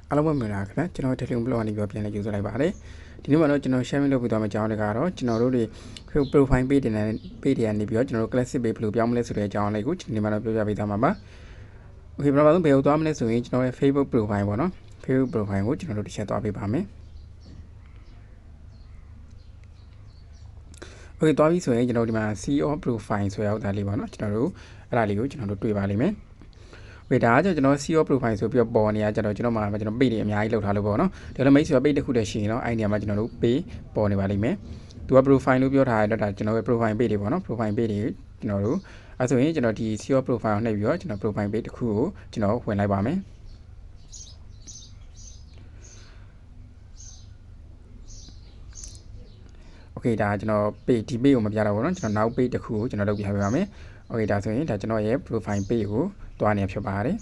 အားလုံးပဲမင်္ဂလာပါခင်ဗျာကျွန်တော်တယ်လီဂရမ်ဘလော့ကနေပြန်လည်ကြိုဆိုလိုက်ပါတယ်ဒီနေ့မှာတော့ကျွန်တော် share လုပ်ပြီးသွားမယ့်အကြောင်းတွေကတော့ကျွန်တော်တို့တွေ profile page တွေနဲ့ page တွေကနေပြီးတော့ကျွန်တော်တို့ classic page ဘယ်လိုပြောင်းမလဲဆိုတဲ့အကြောင်းလေးကိုဒီနေ့မှာတော့ပြောပြပေးသွားမှာပါ okay ပထမဆုံးဘယ်လိုသွားမလဲဆိုရင်ကျွန်တော်ရဲ့ Facebook profile ပေါ့နော် Facebook profile ကိုကျွန်တော်တို့တစ်ချက်သွားပေးပါမယ် okay သွားပြီဆိုရင်ကျွန်တော်ဒီမှာ see all profile ဆိုရောက်တာလေးပေါ့နော်ကျွန်တော်တို့အဲ့ဒါလေးကိုကျွန်တော်တို့တွေ့ပါလိမ့်မယ်ဝေဒါကကျွန်တော် CEO profile ဆိုပြီးတော့ပေါ်နေရကြတော့ကျွန်တော်မှာကျွန်တော် page တွေအများကြီးလောက်ထားလို့ပေါ့နော်ဒါလည်းမိတ်ဆွေ page တစ်ခုတည်းရှိရင်တော့အဲ့နေရာမှာကျွန်တော်တို့ page ပေါ်နေပါလိမ့်မယ်သူက profile လို့ပြောထားရတော့ဒါကျွန်တော်ရဲ့ profile page တွေပေါ့နော် profile page တွေကျွန်တော်တို့အဲဆိုရင်ကျွန်တော်ဒီ CEO profile ကိုနှိပ်ပြီးတော့ကျွန်တော် profile page တစ်ခုကိုကျွန်တော်ဝင်လိုက်ပါမယ်โอเคဒါကျွန်တော် page ဒီ page ကိုမပြတော့ဘူးเนาะကျွန်တော်နောက် page တစ်ခုကိုကျွန်တော်လုပ်ပြပေးပါမယ်โอเคဒါဆိုရင်ဒါကျွန်တော်ရဲ့ profile page ကိုတွားနေဖြစ်ပါတယ်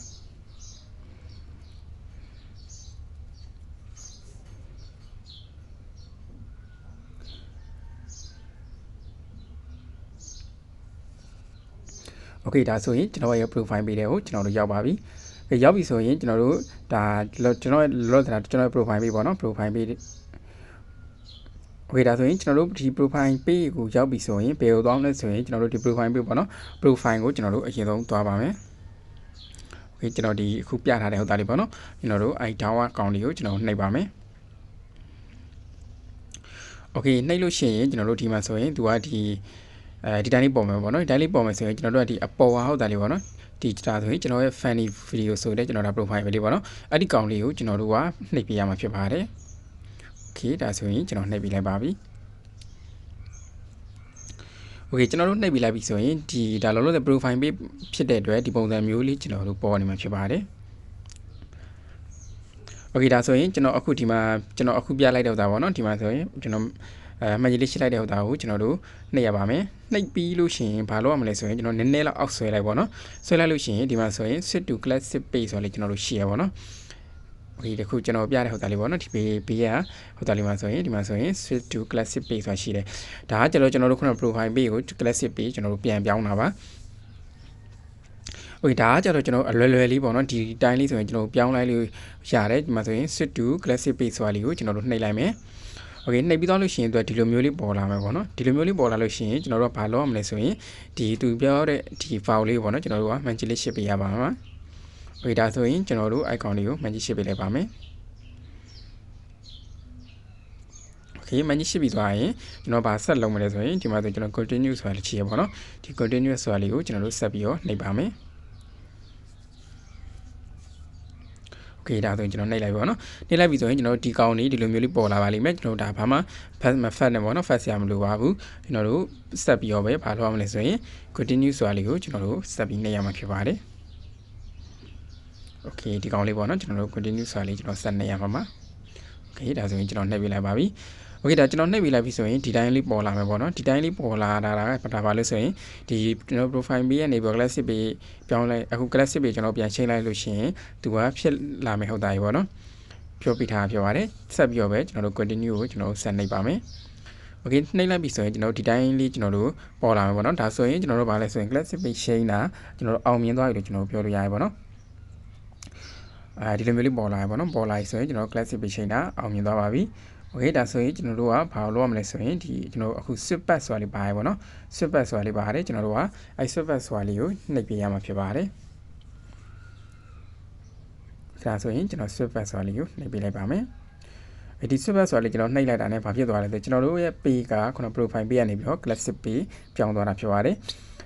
โอเคဒါဆိုရင်ကျွန်တော်ရဲ့ profile page တွေကိုကျွန်တော်တို့ရောက်ပါပြီရောက်ပြီဆိုရင်ကျွန်တော်တို့ဒါကျွန်တော်ရဲ့လောလောဆယ်ကျွန်တော်ရဲ့ profile page ပေါ့เนาะ profile page โอเคဒါဆိုရင်ကျွန်တော်တို့ဒီ profile page ကိုရောက်ပြီဆိုရင်ဘယ်လိုသွားမလဲဆိုရင်ကျွန်တော်တို့ဒီ profile page ပေါ့เนาะ profile ကိုကျွန်တော်တို့အရင်ဆုံးသွားပါမယ်โอเคကျွန်တော်ဒီအခုပြထားတဲ့ဟုတ်သားလေးပေါ့เนาะကျွန်တော်တို့အဲ download account လေးကိုကျွန်တော်နှိပ်ပါမယ်โอเคနှိပ်လို့ရှိရင်ကျွန်တော်တို့ဒီမှာဆိုရင်သူကဒီတိုင်းလေးပေါ်မယ်ပေါ့เนาะဒီတိုင်းလေးပေါ်မယ်ဆိုရင်ကျွန်တော်တို့ကဒီအပေါ်ဟာဟုတ်သားလေးပေါ့เนาะဒီဒါဆိုရင်ကျွန်တော်ရဲ့ funny video ဆိုတဲ့ကျွန်တော်ဒါ profile ပဲလေးပေါ့เนาะအဲ့ဒီကောင်လေးကိုကျွန်တော်တို့ကနှိပ်ပြရမှာဖြစ်ပါတယ်โอเคဒါဆိုရင်ကျွန်တော်နှိပ်ပြလိုက်ပါပြီโอเคကျွန်တော်တို့နှိပ်ပြလိုက်ပြီဆိုရင်ဒီဒါလောလောဆယ် profile page ဖြစ်တဲ့အတွက်ဒီပုံစံမျိုးလေးကျွန်တော်တို့ပေါ်နေမှာဖြစ်ပါတယ်โอเคဒါဆိုရင်ကျွန်တော်အခုဒီမှာကျွန်တော်အခုပြလိုက်တော့တာပေါ့เนาะဒီမှာဆိုရင်ကျွန်တော်မှတ်ကြီးလေးရှင်းလိုက်တဲ့ဟိုတာကိုကျွန်တော်တို့နှိပ်ရပါမယ်နှိပ်ပြီးလို့ရှိရင်ဘာလို့ရမလဲဆိုရင်ကျွန်တော်နည်းနည်းလောက်အောက်ဆွဲလိုက်ပေါ့နော်ဆွဲလိုက်လို့ရှိရင်ဒီမှာဆိုရင် switch to classic page ဆိုလေကျွန်တော်တို့ရှိရပါတော့โอเคဒီခုကျွန်တော်ပြတဲ့ဟိုတာလေးပေါ့နော်ဒီဘေးကဟိုတာလေးမှာဆိုရင်ဒီမှာဆိုရင် switch to classic page ဆိုတာရှိတယ်ဒါကကျွန်တော်တို့ခုန profile page ကို classic page ကျွန်တော်တို့ပြန်ပြောင်းတာပါโอเคဒါကကြတော့ကျွန်တော်အလွယ်လေးပေါ့နော်ဒီတိုင်းလေးဆိုရင်ကျွန်တော်ပြောင်းလိုက်လို့ရတယ်ဒီမှာဆိုရင် switch to classic page ဆိုတာလေးကိုကျွန်တော်တို့နှိပ်လိုက်မယ်โอเคနှိပ်ပြီးသွားလို့ရှိရင်သူကဒီလိုမျိုးလေးပေါ်လာမယ်ပေါ့နော်ဒီလိုမျိုးလေးပေါ်လာလို့ရှိရင်ကျွန်တော်တို့ကဘာလုပ်ရမလဲဆိုရင်ဒီသူပြောတဲ့ဒီ file လေးပေါ့နော်ကျွန်တော်တို့က manage လေးရှစ်ပေးရပါမှာโอเคဒါဆိုရင်ကျွန်တော်တို့ icon လေးကို manage ရှစ်ပေးလိုက်ပါမယ်โอเค manage ရှစ်ပြီးသွားရင်ကျွန်တော်ဗာဆက်လုပ်မလဲဆိုရင်ဒီမှာဆိုကျွန်တော် continue ဆိုတာလေးချီရပါတော့ဒီ continue ဆိုတာလေးကိုကျွန်တော်တို့ဆက်ပြီးတော့နှိပ်ပါမယ်โอเคဒါဆိုရင်ကျွန်တော်နှိပ်လိုက်ပါတော့နှိပ်လိုက်ပြီဆိုရင်ကျွန်တော်ဒီကောင်လေးဒီလိုမျိုးလေးပေါ်လာပါလိမ့်မယ်ကျွန်တော်ဒါဘာမှ fat နဲ့ပေါ့နော် fat ဆရာမလိုပါဘူးကျွန်တော်တို့ဆက်ပြီးတော့ပဲဘာလုပ်ရမလဲဆိုရင် continue ဆိုတာလေးကိုကျွန်တော်တို့ဆက်ပြီးနှိပ်ရမှာဖြစ်ပါတယ်โอเคဒီကောင်လေးပေါ့နော်ကျွန်တော်တို့ continue ဆိုတာလေးကျွန်တော်ဆက်နှိပ်ရမှာပါโอเคဒါဆိုရင်ကျွန်တော်နှိပ်ပြလိုက်ပါပြီโอเคဒါကျွန်တော်နှိပ်ပြလိုက်ပြီဆိုရင်ဒီတိုင်းလေးပေါ်လာမယ်ပေါ့နော်ဒီတိုင်းလေးပေါ်လာတာဒါပါလို့ဆိုရင်ဒီကျွန်တော် profile page ကနေပြီး classic page ပြောင်းလိုက်အခု classic page ကျွန်တော်ပြန်ချိန်လိုက်လို့ရှိရင်သူကဖြစ်လာမယ်ဟုတ်တာကြီးပေါ့နော်ပြောပြထားပြောပါတယ်ဆက်ပြီးတော့ပဲကျွန်တော်တို့ continue ကိုကျွန်တော်တို့ဆက်နှိပ်ပါမယ်โอเคနှိပ်လိုက်ပြီဆိုရင်ကျွန်တော်ဒီတိုင်းလေးကျွန်တော်တို့ပေါ်လာမယ်ပေါ့နော်ဒါဆိုရင်ကျွန်တော်တို့ဗာလဲဆိုရင် classic page ချိန်တာကျွန်တော်တို့အောင်မြင်သွားပြီလို့ကျွန်တော်ပြောလို့ရတယ်ပေါ့နော်ဒီလိုမျိုးလေးပေါ်လာရပေါ့နော်ပေါ်လာပြီဆိုရင်ကျွန်တော် classic page ချိန်တာအောင်မြင်သွားပါပြီโอเคဒါဆိုရင်ကျွန်တော်တို့ကဘာလို့ရမလဲဆိုရင်ဒီကျွန်တော်အခု switch back ဆိုတာလေးပါတယ်ပေါ့နော် switch back ဆိုတာလေးပါတယ်ကျွန်တော်တို့ကအဲ switch back ဆိုတာလေးကိုနှိပ်ပြရမှာဖြစ်ပါတယ်ဒါဆိုရင်ကျွန်တော် switch back ဆိုတာလေးကိုနှိပ်ပြလိုက်ပါမယ်ဒီ switch back ဆိုတာလေးကျွန်တော်နှိပ်လိုက်တာနဲ့ဘာဖြစ်သွားလဲဆိုကျွန်တော်တို့ရဲ့ page ကခုန profile page ကနေပြီးတော့ classic page ပြောင်းသွားတာဖြစ်ပါတယ်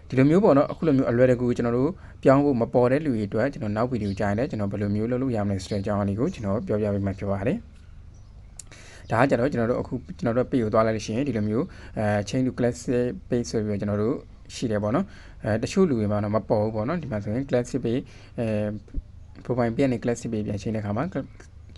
ဒီလိုမျိုးပေါ့နော်အခုလိုမျိုးအလွယ်တကူကျွန်တော်တို့ပြောင်းဖို့မပေါ်တဲ့လူတွေအတွက်ကျွန်တော်နောက်ဗီဒီယိုကြိုင်တယ်ကျွန်တော်ဘယ်လိုမျိုးလုပ်လို့ရမလဲဆိုတဲ့အကြောင်းအရာကိုကျွန်တော်ပြောပြပေးမှာဖြစ်ပါတယ်ဒါကကြတော့ကျွန်တော်တို့အခုကျွန်တော်တို့ page ကိုသွားလိုက်လို့ရှိရင်ဒီလိုမျိုးchain to classic page ဆိုပြီးတော့ကျွန်တော်တို့ရှိတယ်ပေါ့နော်တချို့လူတွေမှာတော့မပေါ်ဘူးပေါ့နော်ဒီမှာဆိုရင် classic page profile page နဲ့ classic page ပြန်ချိန်တဲ့အခါမှာ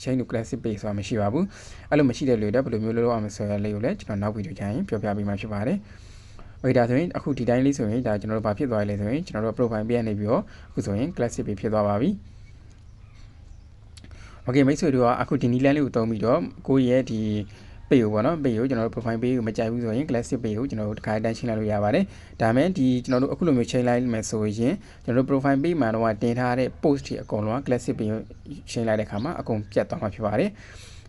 chain to classic page ဆိုတာမရှိပါဘူးအဲ့လိုမရှိတဲ့လူတွေဘယ်လိုမျိုးလုပ်ရမလဲဆိုရလေးကိုလည်းကျွန်တော်နောက်ဗီဒီယိုကြိုင်ပြောပြပေးမှာဖြစ်ပါတယ်โอเคဒါဆိုရင်အခုဒီတိုင်းလေးဆိုရင်ဒါကျွန်တော်တို့ဘာဖြစ်သွားလဲဆိုရင်ကျွန်တော်တို့ profile page ကနေပြီးတော့အခုဆိုရင် classic page ဖြစ်သွားပါပြီโอเคမိတ်ဆွေတို့ကအခုဒီနီလန်းလေးကိုသုံးပြီးတော့ကိုယ့်ရဲ့ဒီ page ကိုပေါ့နော် page ကိုကျွန်တော်တို့ profile page ကိုမကြိုက်ဘူးဆိုရင် classic page ကိုကျွန်တော်တို့တစ်ခါအတိုင်းချိန်လိုက်လို့ရပါတယ်ဒါပေမဲ့ဒီကျွန်တော်တို့အခုလိုမျိုးချိန်လိုက်မယ်ဆိုရင်ကျွန်တော်တို့ profile page မှာတော့တင်ထားတဲ့ post တွေအကုန်လုံးက classic page ကိုချိန်လိုက်တဲ့အခါမှာအကုန်ပြတ်သွားမှာဖြစ်ပါတယ်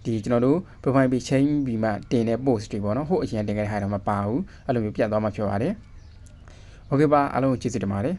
ဒီကျွန်တော်တို့ profile page ချိန်ပြီးမှတင်တဲ့ post တွေပေါ့နော်ဟိုအရင်တင်ခဲ့တဲ့ဟာတော့မပါဘူးအဲ့လိုမျိုးပြတ်သွားမှာဖြစ်ပါတယ်โอเคပါအားလုံးကျေးဇူးတင်ပါတယ်